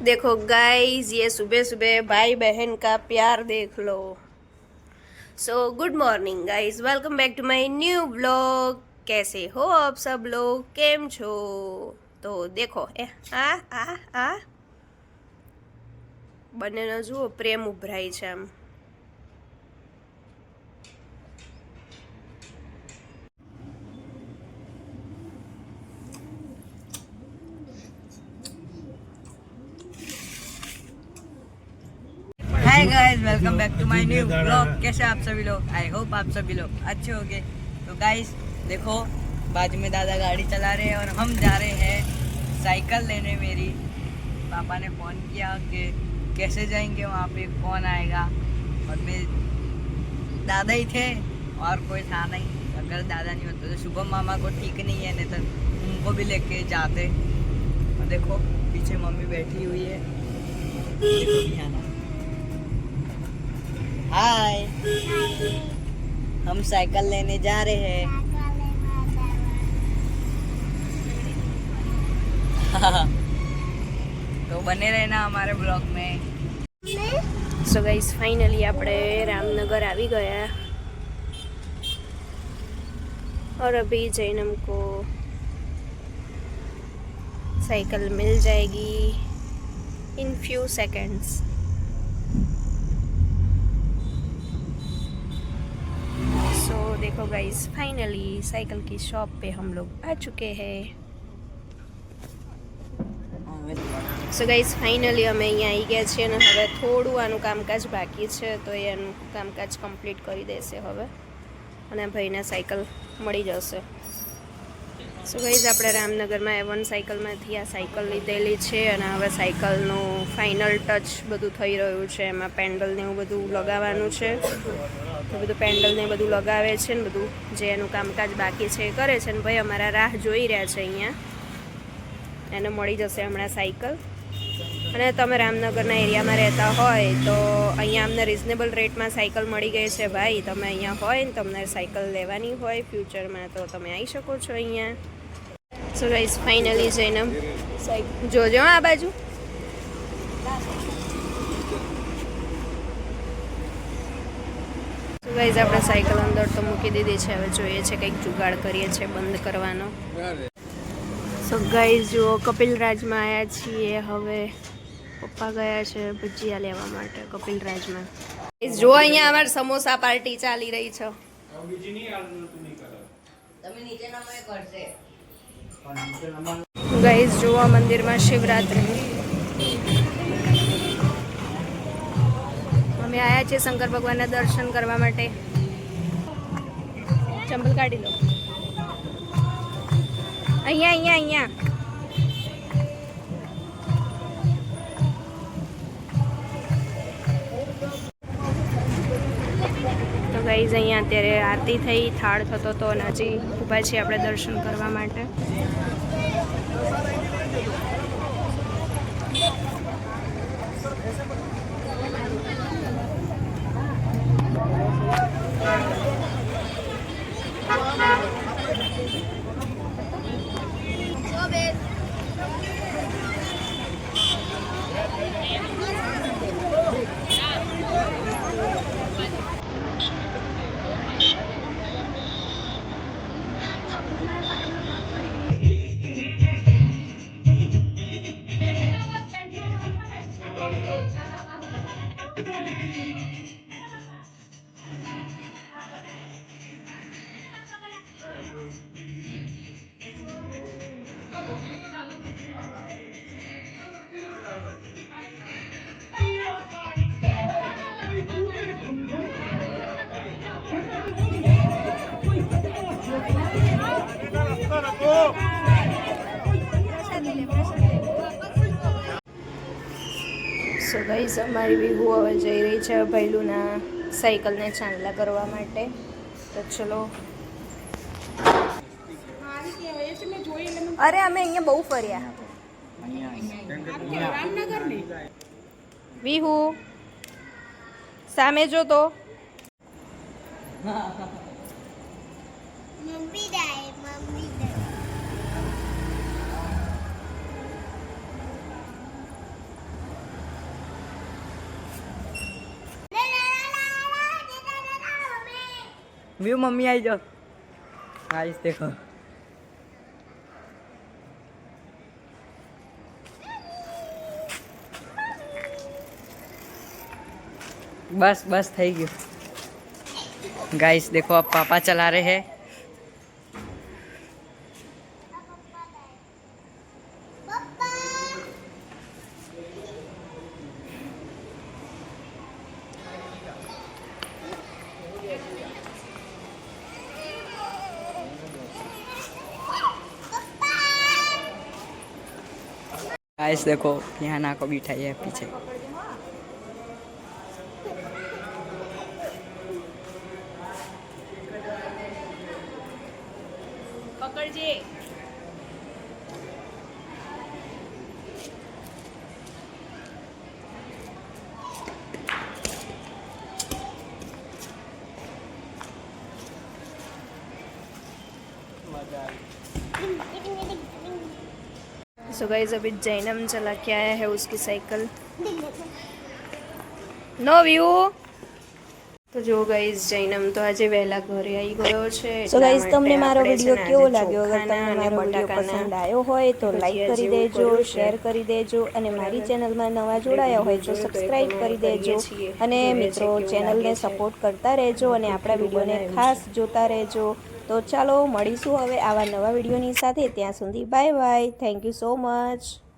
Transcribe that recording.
देखो गाइस, ये सुबह सुबह भाई बहन का प्यार देख लो। So good morning guys, welcome back to my new vlog. कैसे हो आप सब लोग, केम छो? तो देखो आ आ आ બંનેનો જુઓ પ્રેમ ઉભરાય છે આમ। Hi guys, welcome back to my new blog. कैसे आप सभी लोग? आई होप आप सभी लोग अच्छे होंगे। तो गाइस देखो, बाजू में दादा गाड़ी चला रहे हैं और हम जा रहे हैं साइकिल लेने। मेरी पापा ने फ़ोन किया कि कैसे जाएंगे वहाँ पे, कौन आएगा, और मेरे दादा ही थे और कोई था नहीं। अगर दादा नहीं होते तो शुभम मामा को ठीक नहीं है, नहीं तो उनको भी लेके जाते। और देखो पीछे मम्मी बैठी हुई है, देखो बिहाना। हाय, हम साइकिल लेने जा रहे हैं। तो बने रहना हमारे ब्लॉग में। सो गाइस, फाइनली આપણે रामनगर आ गया और अभी जैनम को साइकिल मिल जाएगी इन फ्यू सेकंड्स। सो देखो गाइस, फाइनली साइकिल की शॉप पे हम लोग आ चुके हैं। સો ગાઈસ, ફાઇનલી અમે અહીંયા આવી ગયા છીએ અને હવે થોડું આનું કામકાજ બાકી છે, તો એનું કામકાજ કમ્પ્લીટ કરી દેશે હવે અને ભાઈને સાયકલ મળી જશે। સો ગાઈસ, આપણે રામનગરમાં A1 સાયકલમાંથી આ સાયકલ લીધેલી છે અને હવે સાયકલનું ફાઇનલ ટચ બધું થઈ રહ્યું છે। એમાં પેન્ડલ ને એવું બધું લગાવવાનું છે, તો બધું પેન્ડલ ને બધું લગાવે છે ને બધું જે એનું કામકાજ બાકી છે એ કરે છે ને ભાઈ અમારા રાહ જોઈ રહ્યા છે અહીંયા। એને મળી જશે હમણાં સાયકલ। અને તમે રામનગરના એરિયામાં રહેતા હોય તો અહીંયા અમને રિઝનેબલ રેટમાં સાયકલ મળી ગઈ છે ભાઈ। તમે અહીંયા હોય ને તમને સાયકલ લેવાની હોય ફ્યુચરમાં તો તમે આવી શકો છો અહીંયા। સો ગાઈસ, ફાઇનલી જઈને જોજો આ બાજુ। સો ગાઈસ, આપણે સાયકલ અંદર તો મૂકી દીધી છે, હવે જોઈએ છે કંઈક જુગાડ કરીએ છીએ બંધ કરવાનો। સો ગાઈસ જુઓ, કપિલ રાજમાં આવ્યા છીએ હવે। પપ્પા ગયા છે ભજીયા લેવા માટે કપિલ રાજમાં। જો અહીંયા અમારી સમોસા પાર્ટી ચાલી રહી છે। ગાઈસ જુઓ, મંદિરમાં શિવરાત્રી અમે આવ્યા છીએ શંકર ભગવાનના દર્શન કરવા માટે। ચંપલ કાઢી લો। અહીંયા અહીંયા અહીંયા તો ગાઈઝ, અહીંયા અત્યારે આરતી થઈ, થાળ થતો તો અને હજી ઊભા છીએ આપણે દર્શન કરવા માટે। સો ગાઈઝ, અમારી વિહુ હવે જઈ રહી છે ભૈલુના સાયકલને ચાંદલા કરવા માટે। તો ચલો। અરે અમે અહીંયા બહુ ફર્યા। વિહુ સામે જો તો। મમ્મી। 「」 . व्यू मम्मी आई जाओ गाइस देखो बस बस થઈ ગયું गाइस देखो अब पापा चला रहे हैं गाइस देखो यहाँ ना को बिठाई है पीछे પકડજે सो गाइस अभी जैनम चला के आया है उसकी साइकिल नो व्यू તો જો ગાઈઝ જૈનમ તો આજે વહેલા ઘરે આવી ગયો છે સો ગાઈઝ તમને મારો વિડીયો કેવો લાગ્યો અગર તમને મારો વિડીયો પસંદ આવ્યો હોય તો લાઈક કરી દેજો શેર કરી દેજો અને મારી ચેનલમાં નવા જોડાયા હોય તો સબસ્ક્રાઇબ કરી દેજો અને મિત્રો ચેનલને સપોર્ટ કરતા રહેજો અને આપણા વિડીયોને ખાસ જોતા રહેજો તો ચાલો મળીશું હવે આવા નવા વિડીયોની સાથે ત્યાં સુધી bye bye thank you so much